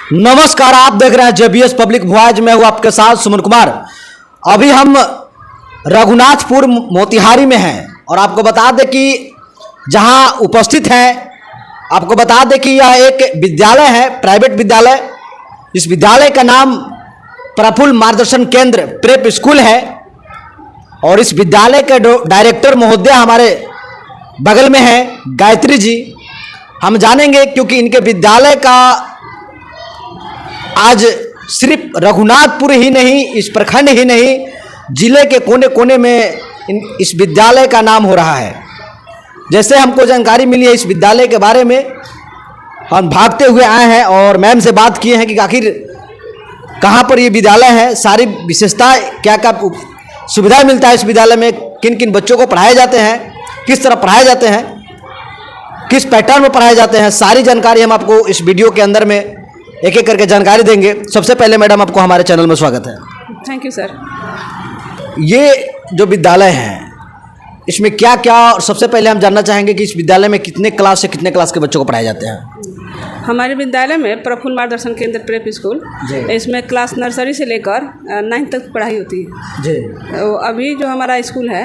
नमस्कार, आप देख रहे हैं जेबीएस पब्लिक वॉइस में हूँ आपके साथ सुमन कुमार। अभी हम रघुनाथपुर मोतिहारी में हैं और आपको बता दें कि जहां उपस्थित हैं, आपको बता दें कि यह एक विद्यालय है, प्राइवेट विद्यालय। इस विद्यालय का नाम प्रफुल्ल मार्गदर्शन केंद्र प्रेप स्कूल है और इस विद्यालय के डायरेक्टर महोदय हमारे बगल में हैं, गायत्री जी। हम जानेंगे क्योंकि इनके विद्यालय का आज सिर्फ रघुनाथपुर ही नहीं, इस प्रखंड ही नहीं, जिले के कोने कोने में इस विद्यालय का नाम हो रहा है। जैसे हमको जानकारी मिली है इस विद्यालय के बारे में, हम भागते हुए आए हैं और मैम से बात किए हैं कि आखिर कहाँ पर ये विद्यालय है, सारी विशेषताएं, क्या क्या सुविधाएं मिलता है इस विद्यालय में, किन किन बच्चों को पढ़ाए जाते हैं, किस तरह पढ़ाए जाते हैं, किस पैटर्न में पढ़ाए जाते हैं, सारी जानकारी हम आपको इस वीडियो के अंदर में एक एक करके जानकारी देंगे। सबसे पहले मैडम, आपको हमारे चैनल में स्वागत है। Thank you sir. ये जो विद्यालय है इसमें क्या क्या, और सबसे पहले हम जानना चाहेंगे कि इस विद्यालय में कितने क्लास से कितने क्लास के बच्चों को पढ़ाए जाते हैं? हमारे विद्यालय में प्रफुल्ल मार्गदर्शन केंद्र प्रेप स्कूल, इसमें क्लास नर्सरी से लेकर 9 तक पढ़ाई होती है जी। तो अभी जो हमारा स्कूल है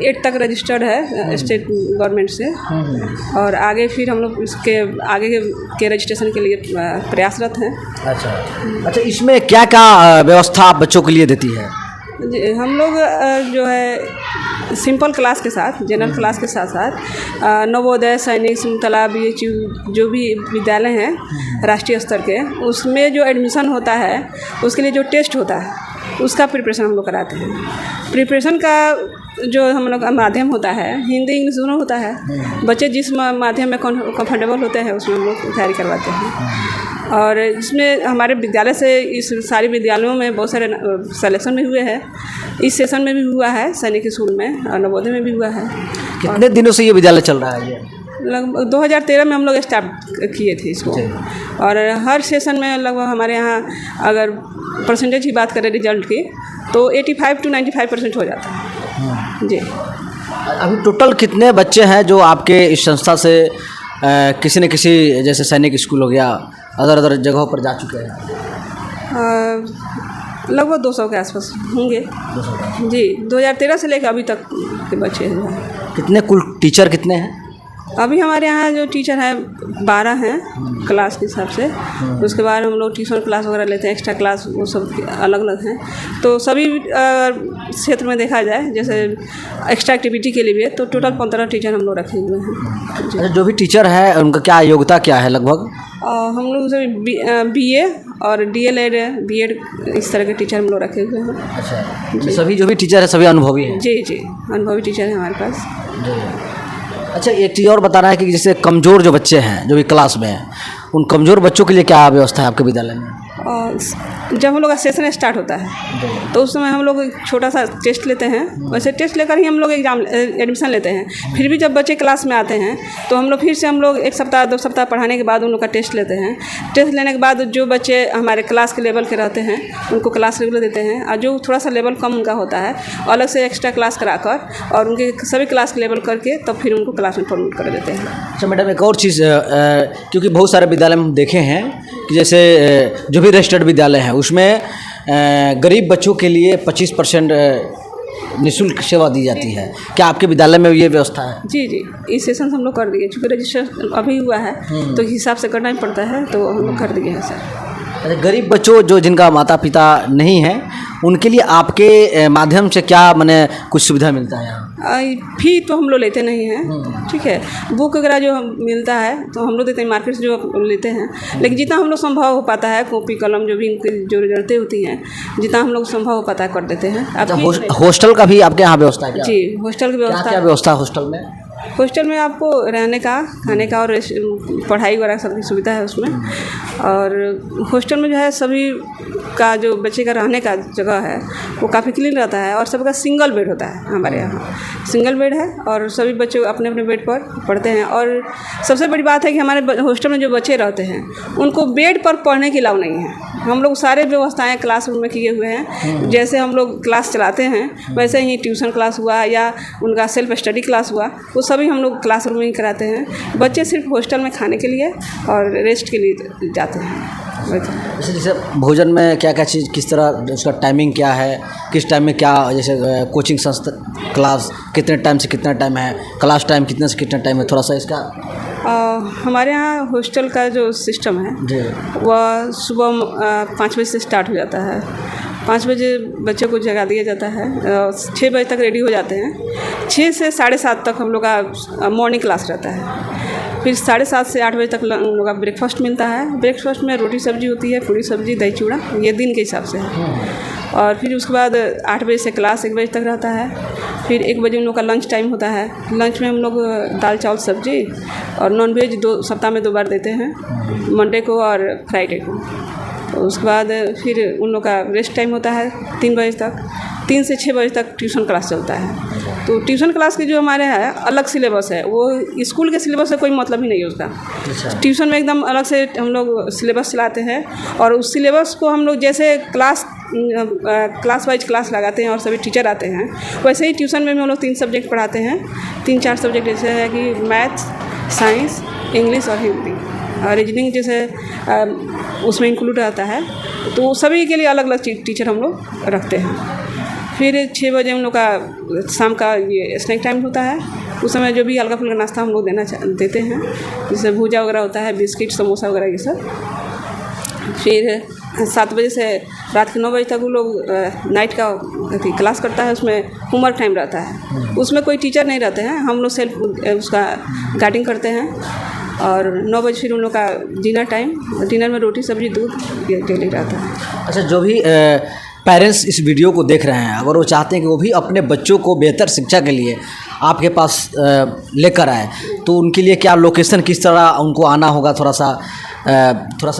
8 तक रजिस्टर्ड है स्टेट गवर्नमेंट से, और आगे फिर हम लोग इसके आगे के रजिस्ट्रेशन के लिए प्रयासरत हैं। अच्छा, इसमें क्या क्या व्यवस्था आप बच्चों के लिए देती है? हम लोग जो है सिंपल क्लास के साथ, जनरल क्लास के साथ साथ नवोदय, सैनिक, समतला, BHU जो भी विद्यालय हैं राष्ट्रीय स्तर के, उसमें जो एडमिशन होता है उसके लिए जो टेस्ट होता है उसका प्रिपरेशन हम लोग कराते हैं। प्रिपरेशन का जो हम लोग माध्यम होता है, हिंदी इंग्लिश दोनों होता है। बच्चे जिस माध्यम में कंफर्टेबल होते हैं उसमें हम लोग तैयारी करवाते हैं। और इसमें हमारे विद्यालय से इस सारे विद्यालयों में बहुत सारे सिलेक्शन भी हुए हैं। इस सेशन में भी हुआ है, सैनिक स्कूल में और नवोदय में भी हुआ है। कितने दिनों से ये विद्यालय चल रहा है? ये लगभग 2013 में हम लोग स्टार्ट किए थे इसको, और हर सेशन में लगभग हमारे यहाँ अगर परसेंटेज की बात करें रिजल्ट की तो 85 to 95% हो जाता है जी। अभी टोटल कितने बच्चे हैं जो आपके इस संस्था से किसी न किसी, जैसे सैनिक स्कूल हो गया, अदर जगहों पर जा चुके हैं? लगभग 200 के आसपास होंगे 200 जी। 2013 से लेकर अभी तक के बच्चे हैं। कितने कुल टीचर कितने हैं? अभी हमारे यहाँ जो टीचर हैं 12 हैं क्लास के हिसाब से। उसके बाद हम लोग ट्यूशन क्लास वगैरह लेते हैं, एक्स्ट्रा क्लास, वो सब अलग अलग हैं। तो सभी क्षेत्र में देखा जाए, जैसे एक्स्ट्रा एक्टिविटी के लिए भी, तो टोटल 15 टीचर हम लोग रखे हुए हैं। अच्छा, जो भी टीचर है उनका क्या योग्यता क्या है लगभग? हम लोग सभी BA और DLED, B.Ed इस तरह के टीचर हम लोग रखे हुए हैं। अच्छा, सभी जो भी टीचर है सभी अनुभवी हैं? जी जी, अनुभवी टीचर हैं हमारे पास जी। अच्छा, एक चीज़ और बताना है कि जैसे कमज़ोर जो बच्चे हैं जो भी क्लास में हैं, उन कमज़ोर बच्चों के लिए क्या व्यवस्था है आपके विद्यालय में? जब हम लोग का सेशन स्टार्ट होता है तो उस समय हम लोग एक छोटा सा टेस्ट लेते हैं। वैसे टेस्ट लेकर ही हम लोग एग्जाम एडमिशन लेते हैं। फिर भी जब बच्चे क्लास में आते हैं तो हम लोग फिर से 1 सप्ताह 2 सप्ताह पढ़ाने के बाद उन लोग का टेस्ट लेते हैं। टेस्ट लेने के बाद जो बच्चे हमारे क्लास के लेवल के रहते हैं उनको क्लास रेगुलर देते हैं, और जो थोड़ा सा लेवल कम उनका होता है अलग से एक्स्ट्रा क्लास कराकर और उनके सभी क्लास के लेवल करके तब फिर उनको क्लास में प्रमोट कर देते हैं। अच्छा मैडम, एक और चीज़, क्योंकि बहुत सारे विद्यालय में हम देखे हैं कि जैसे जो भी रजिस्टर्ड विद्यालय है उसमें गरीब बच्चों के लिए 25% निःशुल्क सेवा दी जाती है। क्या आपके विद्यालय में ये व्यवस्था है? जी जी, इस सेशन हम लोग कर दिए, चूँकि रजिस्ट्रेशन अभी हुआ है तो हिसाब से करना ही पड़ता है, तो हम लोग कर दिए हैं सर। गरीब बच्चों जो जिनका माता पिता नहीं है उनके लिए आपके माध्यम से क्या माने कुछ सुविधा मिलता है यहाँ? फी तो हम लोग लेते नहीं हैं, ठीक है। बुक वगैरह जो मिलता है तो हम लोग देते हैं, मार्केट से जो लेते हैं, लेकिन जितना हम लोग संभव हो पाता है, कॉपी कलम जो भी उनकी जो ज़रूरतें होती हैं, जितना हम लोग संभव हो पाता है कर देते हैं। हॉस्टल का भी आपके यहाँ व्यवस्था है? जी, हॉस्टल की व्यवस्था। क्या व्यवस्था हॉस्टल में? हॉस्टल में आपको रहने का, खाने का और पढ़ाई वगैरह सबकी सुविधा है उसमें। और हॉस्टल में जो है सभी का जो बच्चे का रहने का जगह है वो काफ़ी क्लीन रहता है, और सबका सिंगल बेड होता है। हमारे यहाँ सिंगल बेड है और सभी बच्चे अपने अपने बेड पर पढ़ते हैं। और सबसे बड़ी बात है कि हमारे हॉस्टल में जो बच्चे रहते हैं उनको बेड पर पढ़ने की अलाउ नहीं है। हम लोग सारे व्यवस्थाएं क्लासरूम में किए हुए हैं। जैसे हम लोग क्लास चलाते हैं वैसे ही ट्यूशन क्लास हुआ या उनका सेल्फ स्टडी क्लास हुआ, वो सभी हम लोग क्लासरूम में ही कराते हैं। बच्चे सिर्फ हॉस्टल में खाने के लिए और रेस्ट के लिए जाते हैं। जैसे जैसे भोजन में क्या क्या चीज़, किस तरह उसका टाइमिंग क्या है, किस टाइम में क्या, जैसे कोचिंग संस्था क्लास कितने टाइम से कितना टाइम है, क्लास टाइम कितने से कितना टाइम है, थोड़ा सा इसका। हमारे यहाँ हॉस्टल का जो सिस्टम है जी। वह सुबह 5 बजे से स्टार्ट हो जाता है। 5 बजे बच्चों को जगा दिया जाता है, 6 बजे तक रेडी हो जाते हैं। 6 से 7:30 तक हम लोग का मॉर्निंग क्लास रहता है। फिर 7:30 से 8 बजे तक हम लोग का ब्रेकफास्ट मिलता है। ब्रेकफास्ट में रोटी सब्जी होती है, पूरी सब्जी, दही चूड़ा, ये दिन के हिसाब से है। और फिर उसके बाद 8 बजे से क्लास 1 बजे तक रहता है। फिर 1 बजे हम लोग का लंच टाइम होता है। लंच में हम लोग दाल चावल सब्जी और नॉनवेज 2 सप्ताह में 2 बार देते हैं, मंडे को और फ्राइडे को। तो उसके बाद फिर उन लोग का रेस्ट टाइम होता है 3 बजे तक। 3 से 6 बजे तक ट्यूशन क्लास चलता है। तो ट्यूशन क्लास के जो हमारे है अलग सिलेबस है, वो स्कूल के सिलेबस से कोई मतलब ही नहीं है उसका। ट्यूशन में एकदम अलग से हम लोग सिलेबस चलाते हैं और उस सिलेबस को हम लोग जैसे क्लास वाइज क्लास लगाते हैं और सभी टीचर आते हैं, वैसे ही ट्यूशन में भी हम लोग 3 सब्जेक्ट पढ़ाते हैं। 3-4 सब्जेक्ट जैसे है कि मैथ्स, साइंस, इंग्लिश और हिंदी और रीजनिंग जैसे उसमें इंक्लूड रहता है। तो सभी के लिए अलग अलग टीचर हम लोग रखते हैं। फिर 6 बजे हम लोग का शाम का ये स्नैक टाइम होता है। उस समय जो भी हल्का फुल्का नाश्ता हम लोग देते हैं, जैसे भुजा वगैरह होता है, बिस्किट, समोसा वगैरह ये सब। फिर 7 बजे से रात के 9 बजे तक वो लोग नाइट का क्लास करता है। उसमें होमवर्क टाइम रहता है, उसमें कोई टीचर नहीं रहते हैं, हम लोग सेल्फ उसका गाइडिंग करते हैं। और 9 बजे फिर उन लोग का डिनर टाइम, डिनर में रोटी सब्जी दूध ये डेली रहता है। अच्छा, जो भी पेरेंट्स इस वीडियो को देख रहे हैं, अगर वो चाहते हैं कि वो भी अपने बच्चों को बेहतर शिक्षा के लिए आपके पास लेकर आए, तो उनके लिए क्या लोकेशन, किस तरह उनको आना होगा, थोड़ा सा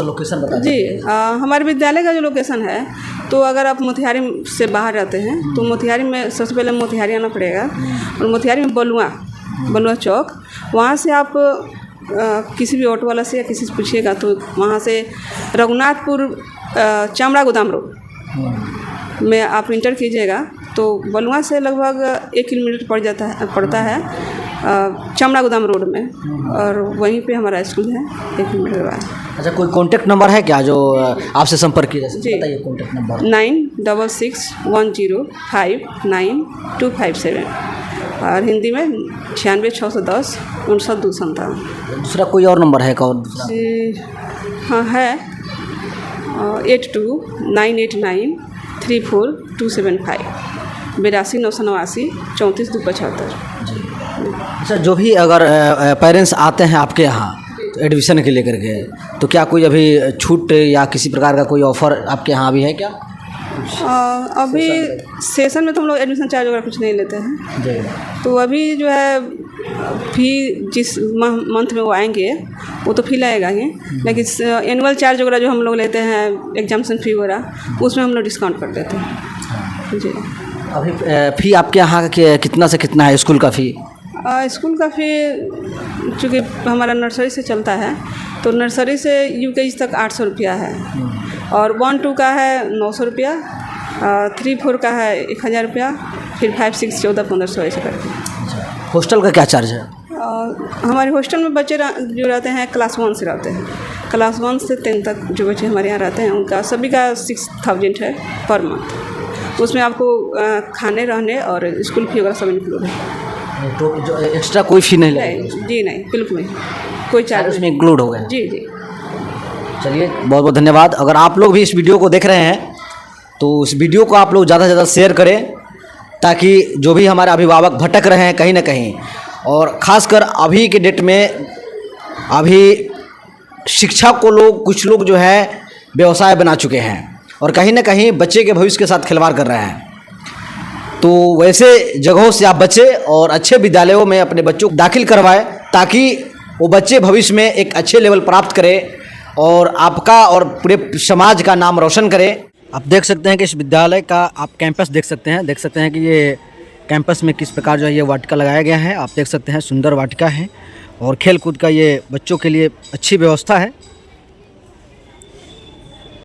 लोकेशन बता दीजिए। जी, हमारे विद्यालय का जो लोकेशन है, तो अगर आप मोतिहारी से बाहर रहते हैं तो मोतिहारी में सबसे पहले मोतिहारी आना पड़ेगा। और मोतिहारी में बलुआ चौक, वहाँ से आप किसी भी ऑटो वाला से या किसी से पूछिएगा तो वहाँ से रघुनाथपुर चामड़ा गोदाम रोड में आप इंटर कीजिएगा तो बलुआ से लगभग 1 किलोमीटर पड़ता है चामड़ा गोदाम रोड में, और वहीं पे हमारा स्कूल है 1 किलोमीटर बाद। अच्छा, कोई कॉन्टैक्ट नंबर है क्या जो आपसे संपर्क किया जा सकता है? बताइए कॉन्टैक्ट नंबर। 9661059257 और हिंदी में 966110 59 दूसरा कोई और नंबर है? हाँ है, 8298934275 82 34 275। अच्छा, जो भी अगर पेरेंट्स आते हैं आपके यहाँ एडमिशन के लेकर के, तो क्या कोई अभी छूट या किसी प्रकार का कोई ऑफ़र आपके यहाँ भी है क्या? अभी सेशन में तो हम लोग एडमिशन चार्ज वगैरह कुछ नहीं लेते हैं। तो अभी जो है फी जिस मंथ में वो आएंगे वो तो फी लगेगा ही, लेकिन एनुअल चार्ज वगैरह जो हम लोग लेते हैं, एग्जामिनेशन फ़ी वगैरह, उसमें हम लोग डिस्काउंट कर देते हैं। जी, अभी फ़ी आपके यहाँ कितना से कितना है स्कूल का फ़ी? स्कूल का फ़ी चूँकि हमारा नर्सरी से चलता है, तो नर्सरी से UKG तक 800 रुपया है, और 1-2 का है 900 रुपया, 3-4 का है 1000 रुपया, फिर 5-6 14-1500 ऐसे करके। हॉस्टल का क्या चार्ज है? हमारे हॉस्टल में बच्चे जो रहते हैं क्लास 1 से रहते हैं, क्लास 1 से 10 तक जो बच्चे हमारे यहाँ रहते हैं उनका सभी का 6000 है पर मंथ। उसमें आपको खाने, रहने और स्कूल फी वगैरह सब इंक्लूड है। तो जो एक्स्ट्रा कोई फ़ी नहीं लगेगी? जी नहीं, बिल्कुल नहीं, कोई चार्ज उसमें इंक्लूड हो गया। जी। चलिए, बहुत बहुत धन्यवाद। अगर आप लोग भी इस वीडियो को देख रहे हैं तो इस वीडियो को आप लोग ज़्यादा से ज़्यादा शेयर करें, ताकि जो भी हमारे अभिभावक भटक रहे हैं कहीं ना कहीं, और ख़ासकर अभी के डेट में अभी शिक्षा को कुछ लोग जो है व्यवसाय बना चुके हैं और कहीं ना कहीं बच्चे के भविष्य के साथ खिलवाड़ कर रहे हैं। तो वैसे जगहों से आप बचें और अच्छे विद्यालयों में अपने बच्चों को दाखिल करवाएं, ताकि वो बच्चे भविष्य में एक अच्छे लेवल प्राप्त करें और आपका और पूरे समाज का नाम रोशन करें। आप देख सकते हैं कि इस विद्यालय का आप कैंपस देख सकते हैं कि ये कैंपस में किस प्रकार जो है ये वाटिका लगाया गया है। आप देख सकते हैं सुंदर वाटिका है और खेल कूद का ये बच्चों के लिए अच्छी व्यवस्था है।